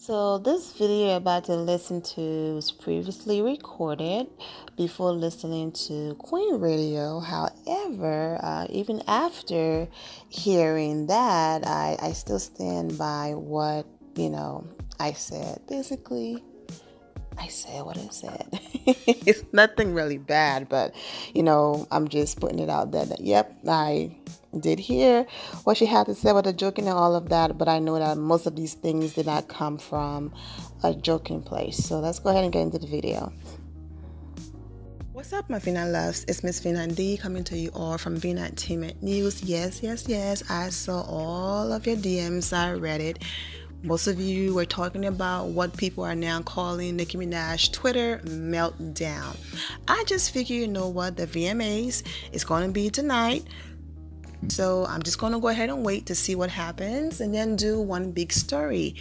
So this video you're about to listen to was previously recorded before listening to Queen Radio. However, even after hearing that, I still stand by what, I said. Basically, I said what I said. It's nothing really bad, but, I'm just putting it out there that, yep, I did hear what she had to say about the joking and all of that, but I know that most of these things did not come from a joking place. So let's go ahead and get into the video. What's up, my Vina loves? It's Miss Vina D coming to you all from Vina Entertainment News. Yes, I saw all of your DMs. I read it. Most of you were talking about what people are now calling Nicki Minaj Twitter meltdown. I just figure, you know what, the VMAs is going to be tonight. So I'm just going to go ahead and wait to see what happens and then do one big story.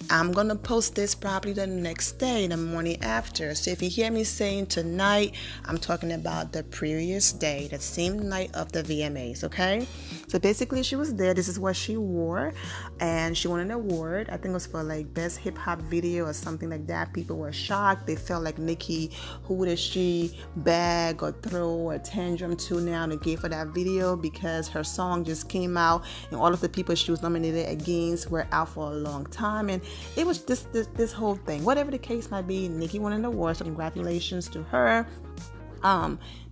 I'm going to post this probably the next day, the morning after. So if you hear me saying tonight, I'm talking about the previous day, the same night of the VMAs, okay? So basically she was there. This is what she wore. And she won an award. I think it was for like best hip hop video or something like that. People were shocked. They felt like Nicki, who did she bag or throw a tantrum to now to give her that video, because her song just came out and all of the people she was nominated against were out for a long time. And it was this whole thing. Whatever the case might be, Nicki won an award, so congratulations to her.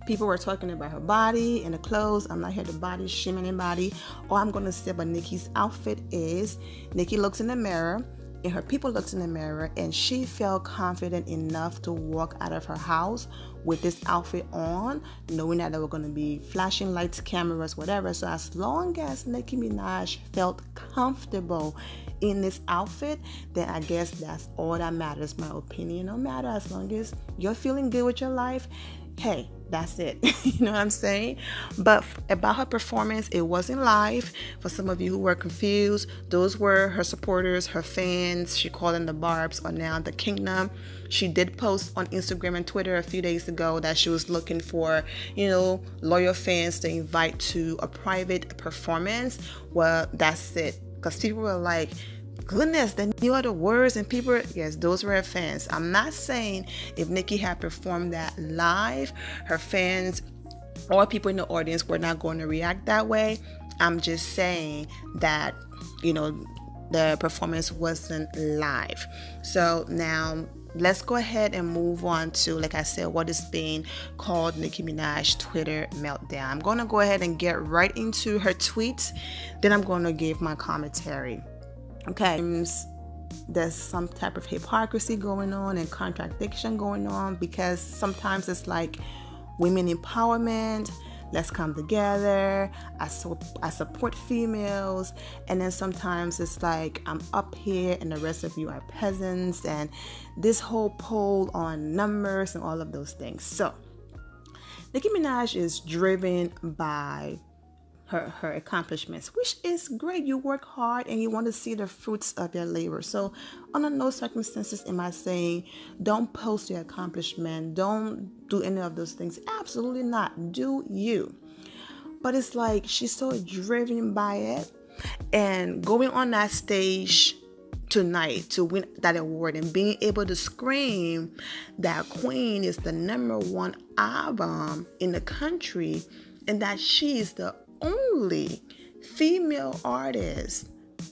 People were talking about her body and the clothes. I'm not here to body shame anybody. All I'm going to say about Nicki's outfit is Nicki looks in the mirror and her people looks in the mirror, and she felt confident enough to walk out of her house with this outfit on, knowing that there were going to be flashing lights, cameras, whatever. So as long as Nicki Minaj felt comfortable in this outfit, then I guess that's all that matters. My opinion don't matter. As long as you're feeling good with your life, hey, that's it. You know what I'm saying? But about her performance, it wasn't live. For some of you who were confused, those were her supporters, her fans. She called them the Barbs, or now the Kingdom. She did post on Instagram and Twitter a few days ago that she was looking for, loyal fans to invite to a private performance. Well, that's it. Because people were like, goodness, they knew all the words, and people, yes, those were her fans. I'm not saying if Nicki had performed that live, her fans or people in the audience were not going to react that way. I'm just saying that, the performance wasn't live. So now let's go ahead and move on to, like I said, what is being called Nicki Minaj Twitter meltdown. I'm going to go ahead and get right into her tweets. Then I'm going to give my commentary. Okay, there's some type of hypocrisy going on and contradiction going on, because sometimes it's like women empowerment, let's come together, I support females, and then sometimes it's like I'm up here and the rest of you are peasants, and this whole poll on numbers and all of those things. So Nicki Minaj is driven by her accomplishments, which is great. You work hard and you want to see the fruits of your labor. So under no circumstances am I saying don't post your accomplishment, don't do any of those things. Absolutely not. Do you. But it's like she's so driven by it, and going on that stage tonight to win that award and being able to scream that Queen is the #1 album in the country, and that she is the only female artist,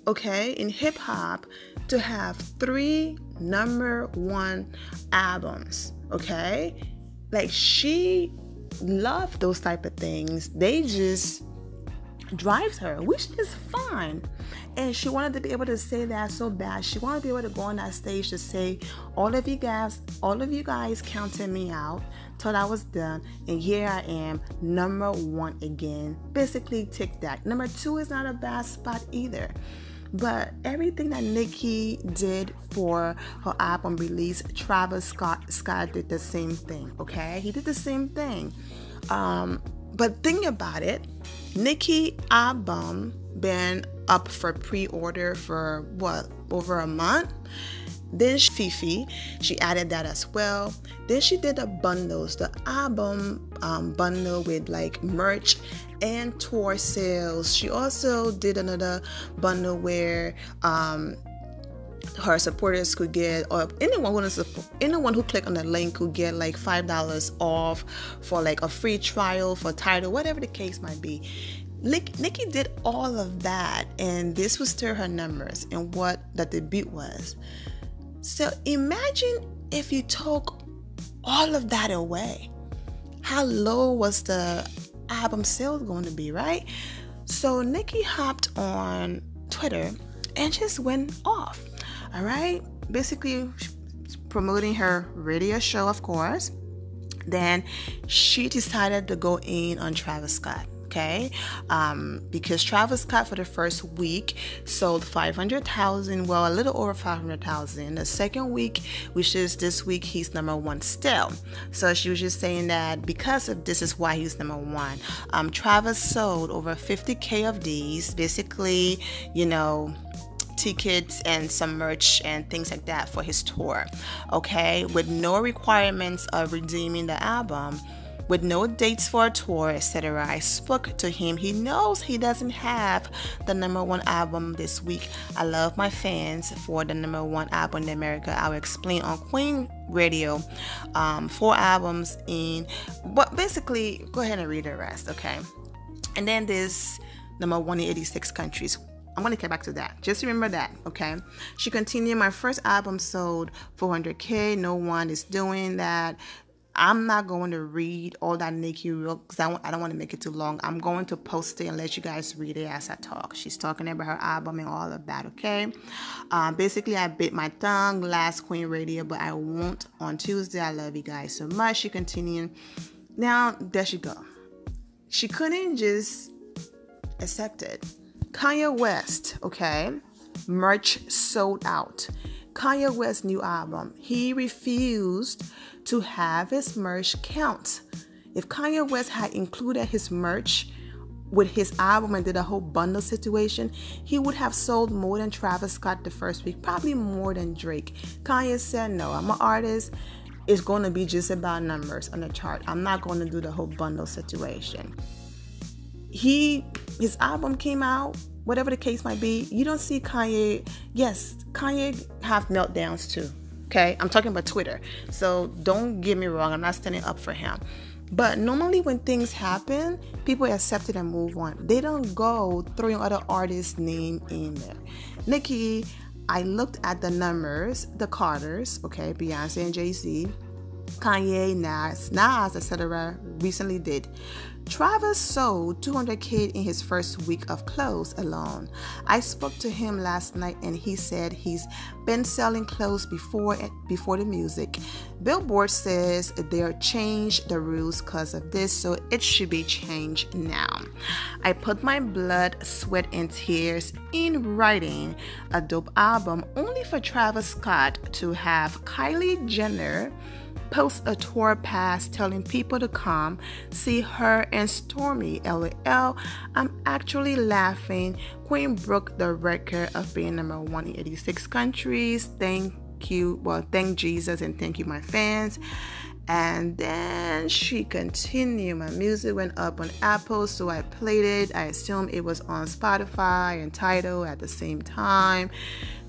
okay, in hip hop to have 3 #1 albums, okay? Like, she loved those type of things. They just drives her, which is fine. And she wanted to be able to say that so bad. She wanted to be able to go on that stage to say, all of you guys counted me out, thought I was done, and here I am, #1 again. Basically, tick that. #2 is not a bad spot either. But everything that Nicki did for her album release, Travis Scott did the same thing, okay? He did the same thing. But think about it. Nicki album been up for pre-order for over a month. Then Fifi, she added that as well. Then she did the bundles, the album bundle with like merch and tour sales. She also did another bundle where her supporters could get, or anyone who clicked on the link could get like $5 off for like a free trial for Tidal, whatever the case might be. Nicki did all of that, and this was still her numbers and what the debut was. So imagine if you took all of that away. How low was the album sales going to be, right? So Nicki hopped on Twitter and just went off. All right, basically promoting her radio show, of course. Then she decided to go in on Travis Scott, okay? Because Travis Scott for the first week sold 500,000, well, a little over 500,000. The second week, which is this week, he's number one still. So she was just saying that because of this is why he's number one. Travis sold over 50K of these, basically, you know, tickets and some merch and things like that for his tour, okay, with no requirements of redeeming the album, with no dates for a tour, etc. I spoke to him. He knows he doesn't have the number one album this week. I love my fans for the number one album in America. I will explain on Queen Radio 4 albums in, but basically go ahead and read the rest, okay? And then this number 1 in 86 countries. I'm going to get back to that. Just remember that, okay? She continued, my first album sold 400K. No one is doing that. I'm not going to read all that Nicki wrote because I don't want to make it too long. I'm going to post it and let you guys read it as I talk. She's talking about her album and all of that, okay? Basically, I bit my tongue last Queen Radio, but I won't on Tuesday. I love you guys so much. She continued. Now, there she go. She couldn't just accept it. Kanye West, okay, merch sold out. Kanye West's new album, he refused to have his merch count. If Kanye West had included his merch with his album and did a whole bundle situation, he would have sold more than Travis Scott the first week, probably more than Drake. Kanye said, no, I'm an artist. It's going to be just about numbers on the chart. I'm not going to do the whole bundle situation. His album came out, whatever the case might be. You don't see Kanye. Yes, Kanye have meltdowns too. Okay, I'm talking about Twitter. So don't get me wrong. I'm not standing up for him. But normally when things happen, people accept it and move on. They don't go throwing other artists' name in there. Nicki, I looked at the numbers, the Carters, okay, Beyonce and Jay-Z, Kanye, Nas, etc. recently did. Travis sold 200K in his first week of clothes alone. I spoke to him last night and he said he's been selling clothes before the music. Billboard says they'll change the rules because of this, so it should be changed now. I put my blood, sweat, and tears in writing a dope album only for Travis Scott to have Kylie Jenner post a tour pass telling people to come see her and Stormi. LOL. I'm actually laughing. Queen broke the record of being number 1 in 86 countries. Thank you. Well, thank Jesus and thank you, my fans. And then she continued. My music went up on Apple, so I played it. I assume it was on Spotify and Tidal at the same time.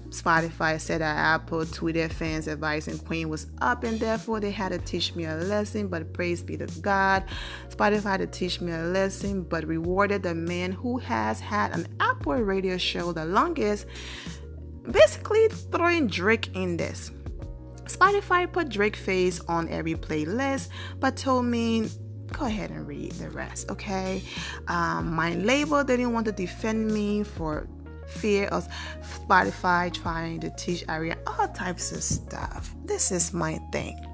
Spotify said that Apple tweeted fans advising Queen was up and therefore they had to teach me a lesson, but praise be to God. Spotify had to teach me a lesson, but rewarded the man who has had an Apple radio show the longest, basically throwing Drake in this. Spotify put Drake face on every playlist, but told me, go ahead and read the rest, okay? My label didn't want to defend me for fear of Spotify trying to teach Ariana all types of stuff. This is my thing.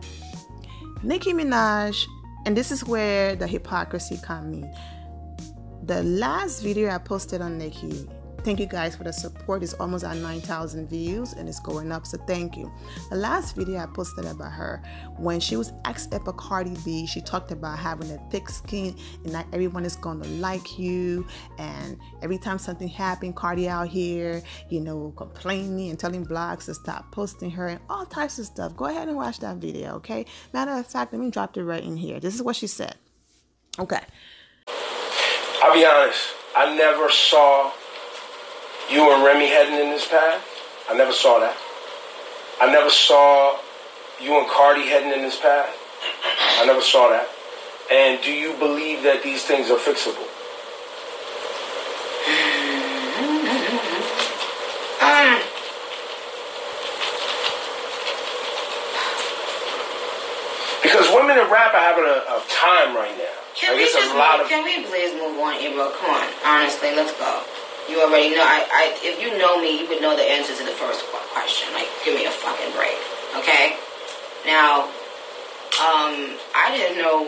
Nicki Minaj, and this is where the hypocrisy comes in. The last video I posted on Nicki, thank you guys for the support. It's almost at 9,000 views and it's going up, so thank you. The last video I posted about her, when she was asked about Cardi B, she talked about having a thick skin and not everyone is going to like you, and every time something happened, Cardi out here, you know, complaining and telling blogs to stop posting her and all types of stuff. Go ahead and watch that video, okay? Matter of fact, let me drop it right in here. This is what she said. Okay. I'll be honest, I never saw you and Remy heading in this path. I never saw that. I never saw you and Cardi heading in this path. I never saw that. And do you believe that these things are fixable? Because women in rap are having a time right now. Can we please move on, Ebro? Come on, honestly, let's go. You already know. If you know me, you would know the answer to the first question. Like, give me a fucking break, okay? Now, I didn't know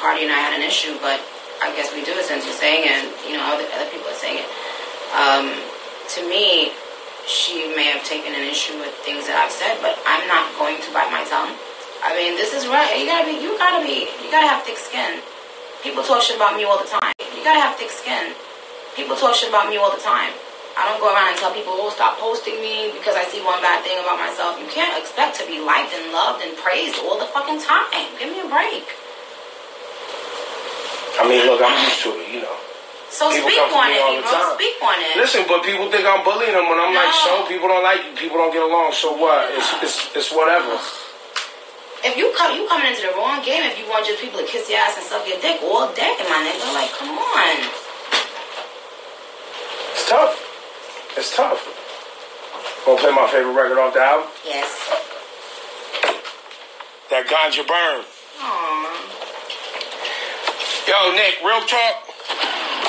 Cardi and I had an issue, but I guess we do since you're saying it, and other people are saying it. To me, she may have taken an issue with things that I've said, but I'm not going to bite my tongue. I mean, this is right. You gotta have thick skin. People talk shit about me all the time. You gotta have thick skin. People talk shit about me all the time. I don't go around and tell people, oh, stop posting me because I see one bad thing about myself. You can't expect to be liked and loved and praised all the fucking time. Give me a break. I mean, look, I'm used to it, So people speak on it, Ebro. Speak on it. Listen, but people think I'm bullying them when I'm like, so people don't like you, people don't get along. So what? It's whatever. If you coming into the wrong game, if you want just people to kiss your ass and suck your dick all day, my nigga, like, come on. It's tough. It's tough. Gonna play my favorite record off the album? Yes. That Ganja Burn. Aww. Yo, Nick, real talk.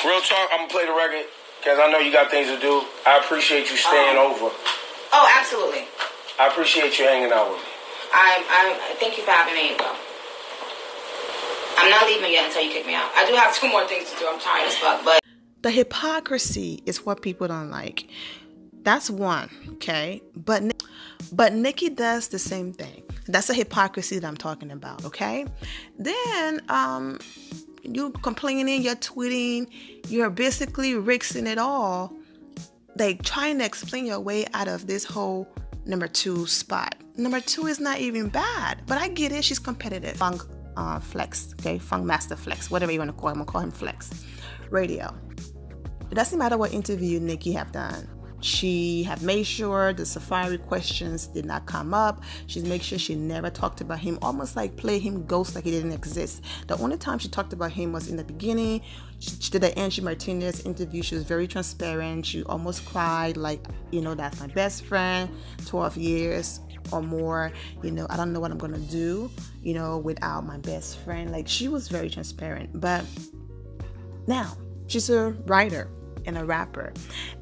Real talk, I'm gonna play the record because I know you got things to do. I appreciate you staying over. Oh, absolutely. I appreciate you hanging out with me. I thank you for having me, bro. I'm not leaving yet until you kick me out. I do have 2 more things to do. I'm tired as fuck, but the hypocrisy is what people don't like. That's one, okay? But Nicki does the same thing. That's the hypocrisy that I'm talking about, okay? Then you complaining, you're tweeting, you're basically rigsing it all, like trying to explain your way out of this whole number 2 spot. Number 2 is not even bad, but I get it. She's competitive. Funk Flex, okay? Funk Master Flex, whatever you want to call him. I'm gonna call him Flex. Radio. It doesn't matter what interview Nicki have done. She have made sure the Safari questions did not come up. She's made sure she never talked about him, almost like play him ghost like he didn't exist. The only time she talked about him was in the beginning. She did the Angie Martinez interview. She was very transparent. She almost cried like, that's my best friend, 12 years or more. I don't know what I'm going to do, without my best friend. Like, she was very transparent. But now she's a writer and a rapper,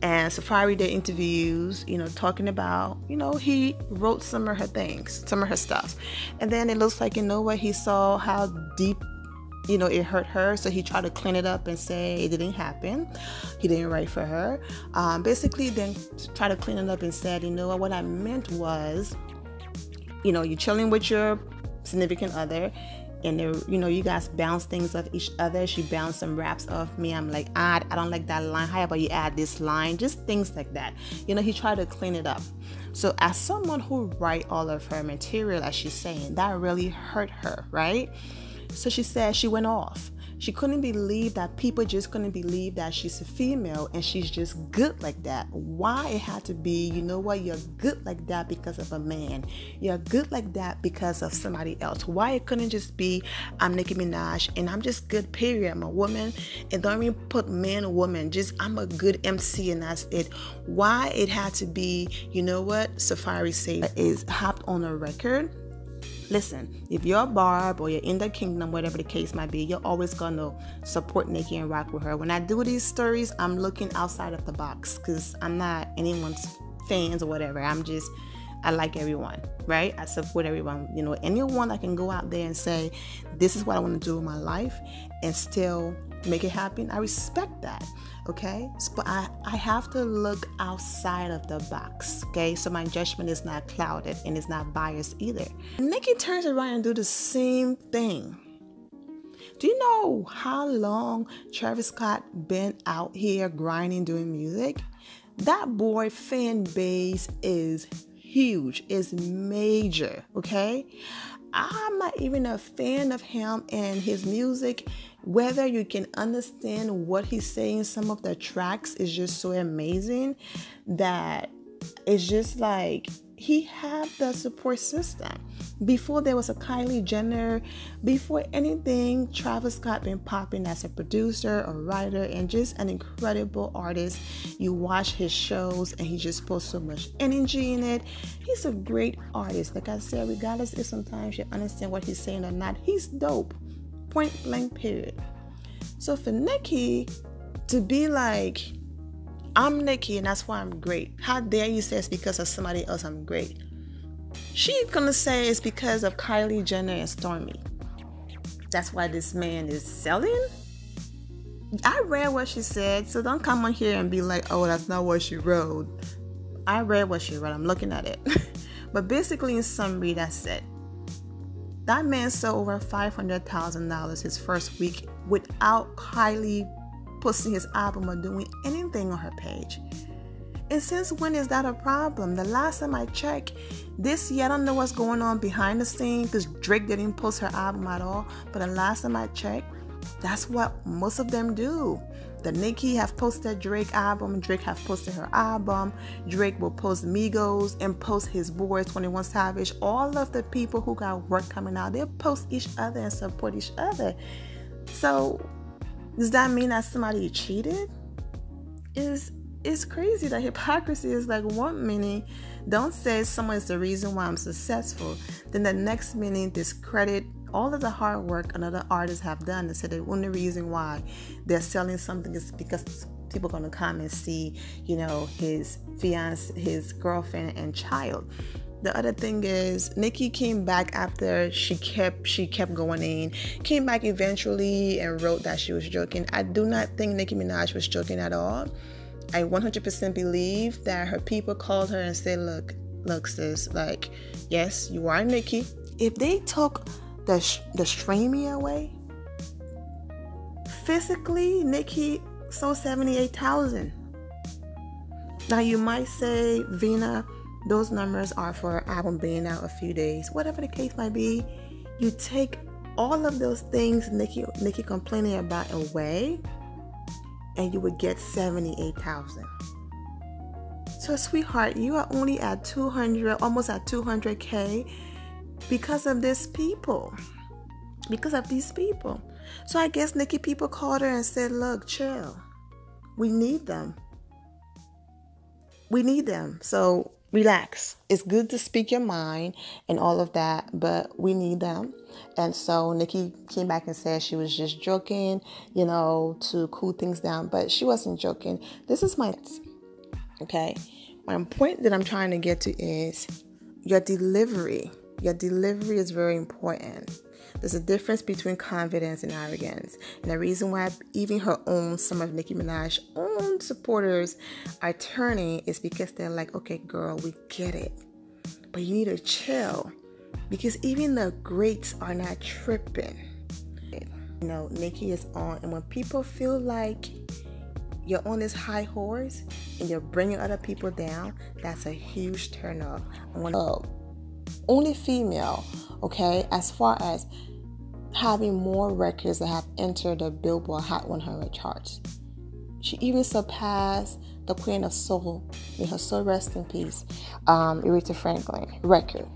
and Safari did interviews, talking about, he wrote some of her things, some of her stuff, and then it looks like, he saw how deep, it hurt her, so he tried to clean it up and say it didn't happen, he didn't write for her, basically then try to clean it up and said, what I meant was, you're chilling with your significant other, and you guys bounce things off each other. She bounced some raps off me. I'm like, I don't like that line. How about you add this line? Just things like that. He tried to clean it up. So as someone who write all of her material, as she's saying, that really hurt her, right? So she said she went off. She couldn't believe that people just couldn't believe that she's a female and she's just good like that. Why it had to be, you're good like that because of a man. You're good like that because of somebody else. Why it couldn't just be, I'm Nicki Minaj and I'm just good, period. I'm a woman, and don't even put man or woman. Just, I'm a good MC and that's it. Why it had to be, Safari said is hopped on a record. Listen, if you're Barb or you're in the kingdom, whatever the case might be, you're always going to support Nicki and rock with her. When I do these stories, I'm looking outside of the box because I'm not anyone's fans or whatever. I like everyone, right? I support everyone. Anyone that can go out there and say, this is what I want to do with my life and still make it happen, I respect that. Okay, but I have to look outside of the box, okay? So my judgment is not clouded and it's not biased either. Nicki turns around and do the same thing. Do you know how long Travis Scott been out here grinding, doing music? That boy fan base is huge, is major, okay? I'm not even a fan of him and his music. Whether you can understand what he's saying, some of the tracks is just so amazing that it's just like, he had the support system. Before there was a Kylie Jenner, before anything, Travis Scott been popping as a producer, a writer, and just an incredible artist. You watch his shows and he just puts so much energy in it. He's a great artist. Like I said, regardless if sometimes you understand what he's saying or not, he's dope. Point blank period. So for Nicki to be like, I'm Nicki and that's why I'm great. How dare you say it's because of somebody else I'm great? She's gonna say it's because of Kylie Jenner and Stormi. That's why this man is selling? I read what she said, so don't come on here and be like, oh, that's not what she wrote. I read what she wrote. I'm looking at it. But basically, in summary, that's it. That man sold over $500,000 his first week without Kylie posting his album or doing anything on her page. And since when is that a problem? The last time I checked, this year, I don't know what's going on behind the scenes because Drake didn't post her album at all. But the last time I checked, that's what most of them do. The Nicki have posted Drake album, Drake have posted her album, Drake will post Migos and post his boy 21 Savage. All of the people who got work coming out, they'll post each other and support each other. So does that mean that somebody cheated? It's crazy. The hypocrisy is like one minute don't say someone is the reason why I'm successful, then the next minute discredit all of the hard work another artists have done and say the only reason why they're selling something is because people are going to come and see, his fiance, his girlfriend and child. The other thing is Nicki came back after she kept going in, came back eventually and wrote that she was joking. I do not think Nicki Minaj was joking at all. I 100% believe that her people called her and said, look, sis, like, yes, you are Nicki. If they took the streaming away, physically, Nicki sold 78,000. Now, you might say, Vina, those numbers are for an album being out a few days. Whatever the case might be, you take all of those things Nicki complaining about away, and you would get 78,000. So, sweetheart, you are only at 200, almost at 200K because of these people. So I guess Nicki people called her and said, look, chill. We need them. So relax. It's good to speak your mind and all of that, but we need them. And so Nicki came back and said she was just joking, to cool things down, but she wasn't joking. This is my point that I'm trying to get to is your delivery. Your delivery is very important. There's a difference between confidence and arrogance. And the reason why even some of Nicki Minaj's own supporters are turning is because they're like, okay, girl, we get it. But you need to chill. Because even the greats are not tripping. Nicki is on. And when people feel like you're on this high horse and you're bringing other people down, that's a huge turn off. Only female, as far as having more records that have entered the Billboard Hot 100 charts. She even surpassed the Queen of Soul, may her soul rest in peace, Aretha Franklin record.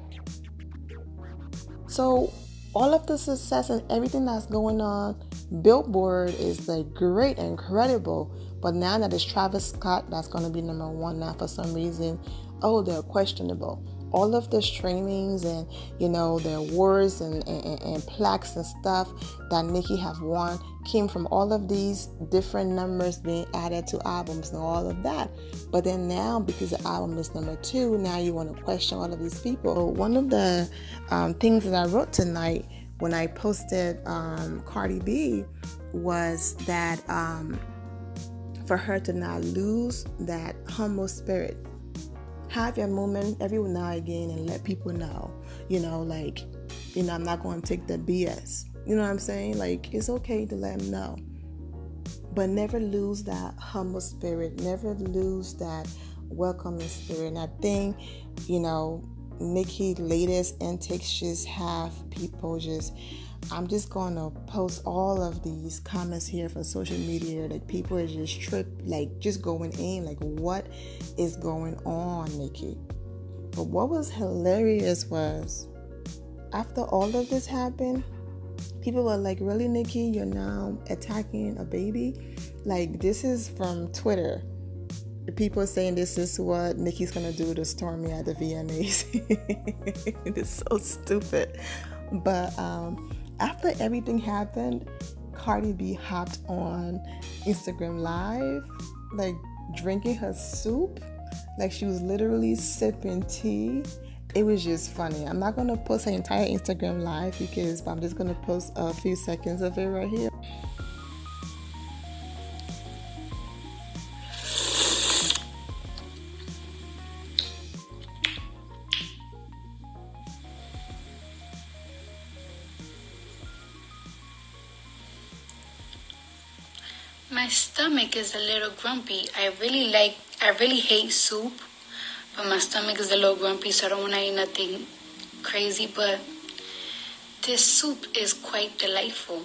So all of the success and everything that's going on, Billboard is like great and incredible. But now that it's Travis Scott that's going to be number one now for some reason, they're questionable. All of the streamings and, the awards and plaques and stuff that Nicki have won came from all of these different numbers being added to albums and all of that. But then now, because the album is number 2, now you want to question all of these people. So one of the things that I wrote tonight when I posted Cardi B was that for her to not lose that humble spirit. Have your moment every now and again and let people know, I'm not going to take the BS. You know what I'm saying? Like, it's okay to let them know. But never lose that humble spirit. Never lose that welcoming spirit. And I think, Nicki's latest antics just have people I'm just going to post all of these comments here for social media that people are just just going in. Like, what is going on, Nicki? But what was hilarious was, after all of this happened, people were like, really, Nicki, you're now attacking a baby? Like, this is from Twitter. The people saying this is what Nicki's going to do to Stormi at the VMAs. It's so stupid. But after everything happened, Cardi B hopped on Instagram Live, like drinking her soup. Like she was literally sipping tea. It was just funny. I'm not going to post her entire Instagram Live but I'm just going to post a few seconds of it right here. My stomach is a little grumpy. I really hate soup, but my stomach is a little grumpy, so I don't want to eat nothing crazy, but this soup is quite delightful.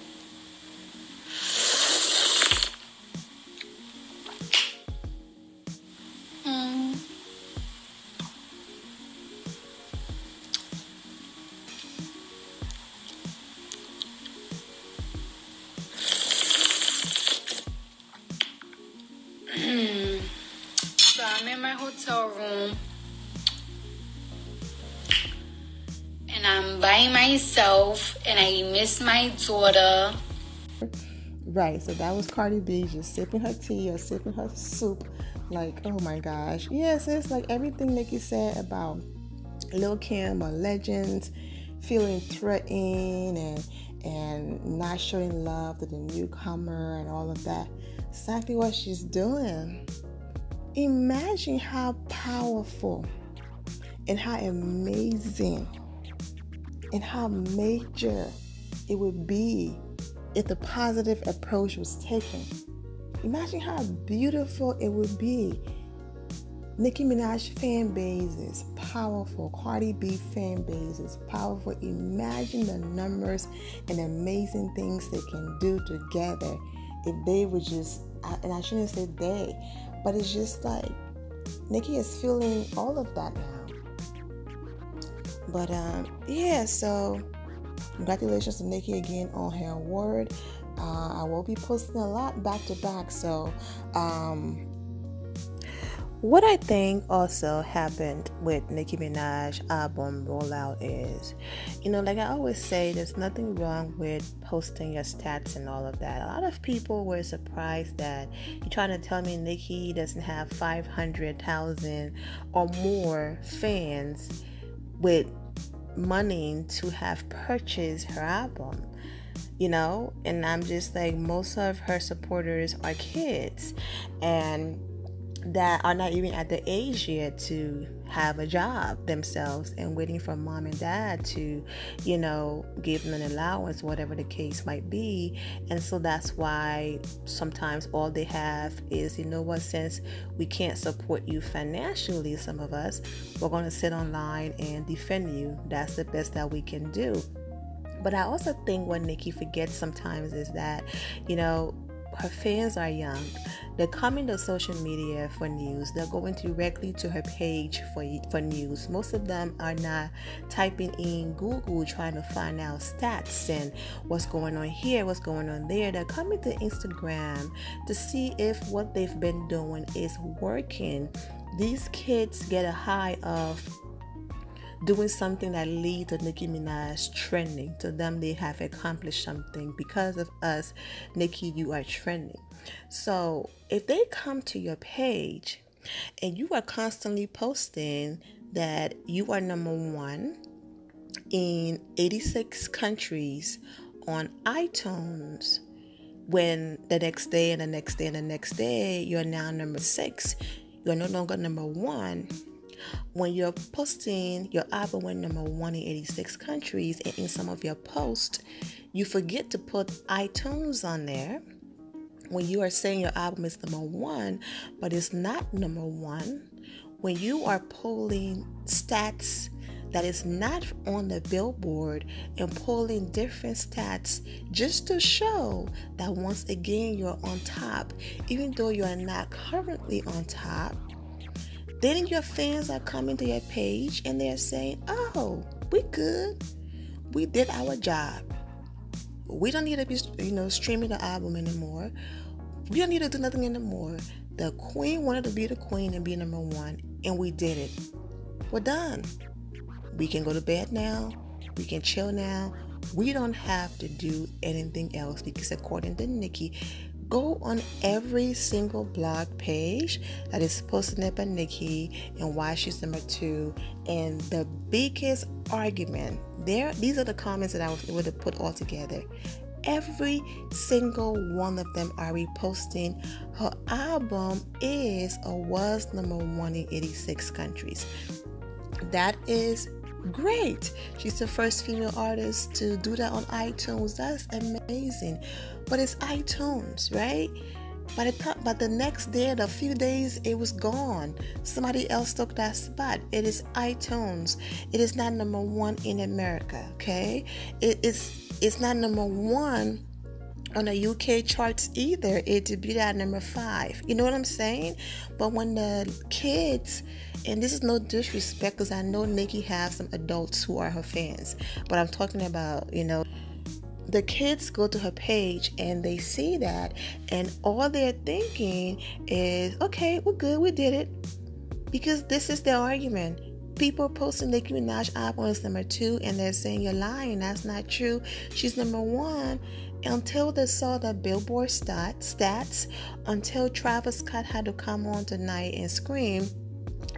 So I'm in my hotel room and I'm by myself and I miss my daughter. Right, so that was Cardi B just sipping her tea or sipping her soup. Like, oh my gosh. Yes, it's like everything Nicki said about Lil' Kim or Legends feeling threatened and not showing love to the newcomer and all of that. Exactly what she's doing. Imagine how powerful and how amazing and how major it would be if the positive approach was taken. Imagine how beautiful it would be. Nicki Minaj fan base is powerful. Cardi B fan base is powerful. Imagine the numbers and amazing things they can do together if they would just, and I shouldn't say they, but it's just like Nicki is feeling all of that now. But yeah, so congratulations to Nicki again on her award. I will be posting a lot back to back. So what I think also happened with Nicki Minaj album rollout is, like I always say, there's nothing wrong with posting your stats and all of that. A lot of people were surprised that you're trying to tell me Nicki doesn't have 500,000 or more fans with money to have purchased her album. And I'm just like, most of her supporters are kids and that are not even at the age yet to have a job themselves and waiting for mom and dad to, give them an allowance, whatever the case might be. And so that's why sometimes all they have is, since we can't support you financially, some of us, we're going to sit online and defend you. That's the best that we can do. But I also think what Nicki forgets sometimes is that, her fans are young. They're coming to social media for news. They're going directly to her page for news. Most of them are not typing in Google trying to find out stats and what's going on here, what's going on there. They're coming to Instagram to see if what they've been doing is working. These kids get a high of doing something that leads to Nicki Minaj trending. To them, they have accomplished something. Because of us, Nicki, you are trending. So if they come to your page and you are constantly posting that you are number one in 86 countries on iTunes, when the next day and the next day and the next day, you're now number 6, you're no longer number 1. When you're posting your album went number 1 in 86 countries, and in some of your posts, you forget to put iTunes on there. When you are saying your album is number 1, but it's not number 1. When you are pulling stats that is not on the Billboard and pulling different stats just to show that once again you're on top, even though you are not currently on top. Then your fans are coming to your page and they're saying, oh, we good. We did our job. We don't need to be, streaming the album anymore. We don't need to do nothing anymore. The queen wanted to be the queen and be number one, and we did it. We're done. We can go to bed now. We can chill now. We don't have to do anything else because according to Nicki, go on every single blog page that is posted up by Nicki and why she's number 2. And the biggest argument there, these are the comments that I was able to put all together. Every single one of them are reposting her album is or was number 1 in 86 countries. That is great. She's the first female artist to do that on iTunes. That's amazing. But it's iTunes, right? But the next day, a few days, it was gone. Somebody else took that spot. It is iTunes. It is not number 1 in America, okay? It's not number 1 on the UK charts either. It debuted at number 5. You know what I'm saying? But when the kids, and this is no disrespect because I know Nicki has some adults who are her fans, but I'm talking about, the kids go to her page and they see that, and all they're thinking is, okay, we're good, we did it. Because this is their argument. People are posting Nicki Minaj album is number 2 and they're saying you're lying, that's not true. She's number 1 until they saw the Billboard stats, until Travis Scott had to come on tonight and scream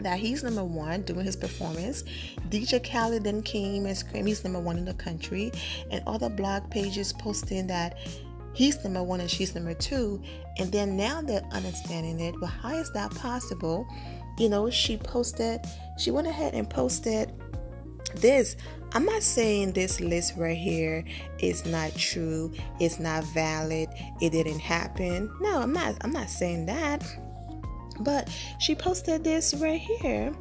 that he's number 1 doing his performance. DJ Khaled then came and screamed he's number 1 in the country, and other blog pages posting that he's number 1 and she's number 2. And then now they're understanding it. But how is that possible? She went ahead and posted this. I'm not saying this list right here is not true, it's not valid, it didn't happen. No, I'm not saying that. But she posted this right here.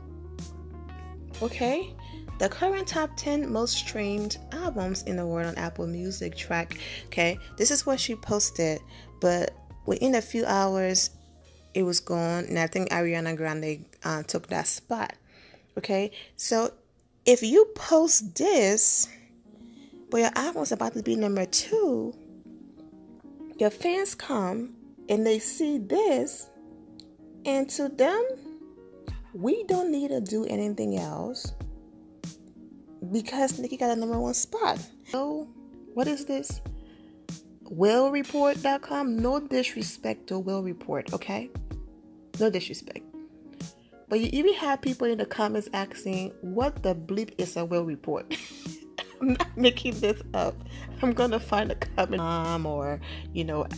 Okay? The current top 10 most streamed albums in the world on Apple Music track. Okay? This is what she posted. But within a few hours, it was gone. And I think Ariana Grande took that spot. Okay? So if you post this, but your album is about to be number 2, your fans come and they see this. And to them, we don't need to do anything else because Nicki got a number 1 spot. So, what is this? WillReport.com. No disrespect to Will Report, okay? No disrespect. But you even have people in the comments asking, what the bleep is a Will Report? I'm not making this up. I'm gonna find a comment or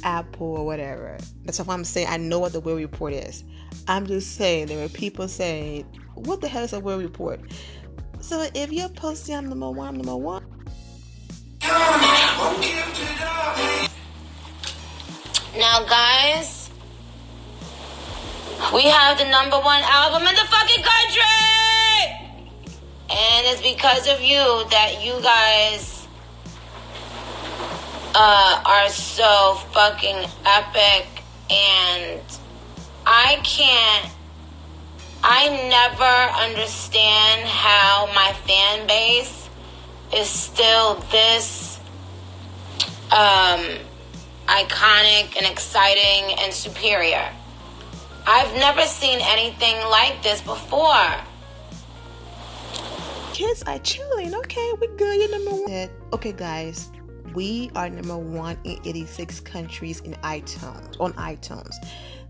Apple or whatever. That's what I'm saying. I know what the Will Report is. I'm just saying there were people saying, what the hell is a Will Report? So if you're posting I'm number 1, Now guys, we have the number 1 album in the fucking country! And it's because of you that you guys are so fucking epic. And I never understand how my fan base is still this iconic and exciting and superior. I've never seen anything like this before. Kids are chilling. Okay, we're good. You're number 1. Okay, guys, we are number 1 in 86 countries on iTunes.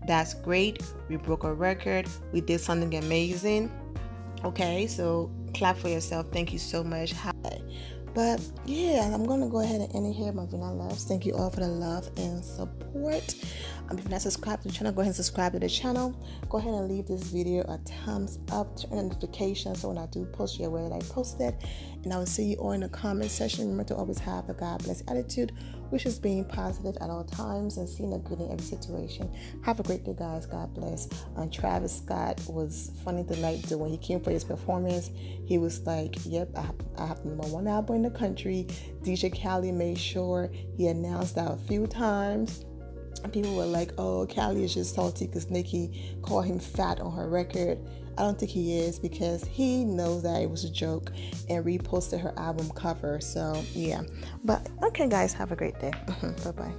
That's great. We broke a record. We did something amazing. Okay, so clap for yourself. Thank you so much. But yeah, I'm going to go ahead and end it here, my Vina loves. Thank you all for the love and support. If you're not subscribed to the channel, go ahead and subscribe to the channel. Go ahead and leave this video a thumbs up, turn on notifications so when I do post your way that I posted. And I will see you all in the comment section. Remember to always have a God bless attitude, which is being positive at all times and seeing the good in every situation. Have a great day, guys. God bless. And Travis Scott was funny tonight when he came for his performance. He was like, yep, I have the number 1 album in the country. DJ Khaled made sure he announced that a few times. And people were like, oh, Khaled is just salty because Nicki called him fat on her record. I don't think he is, because he knows that it was a joke and reposted her album cover. So yeah, but okay guys, have a great day. Bye bye.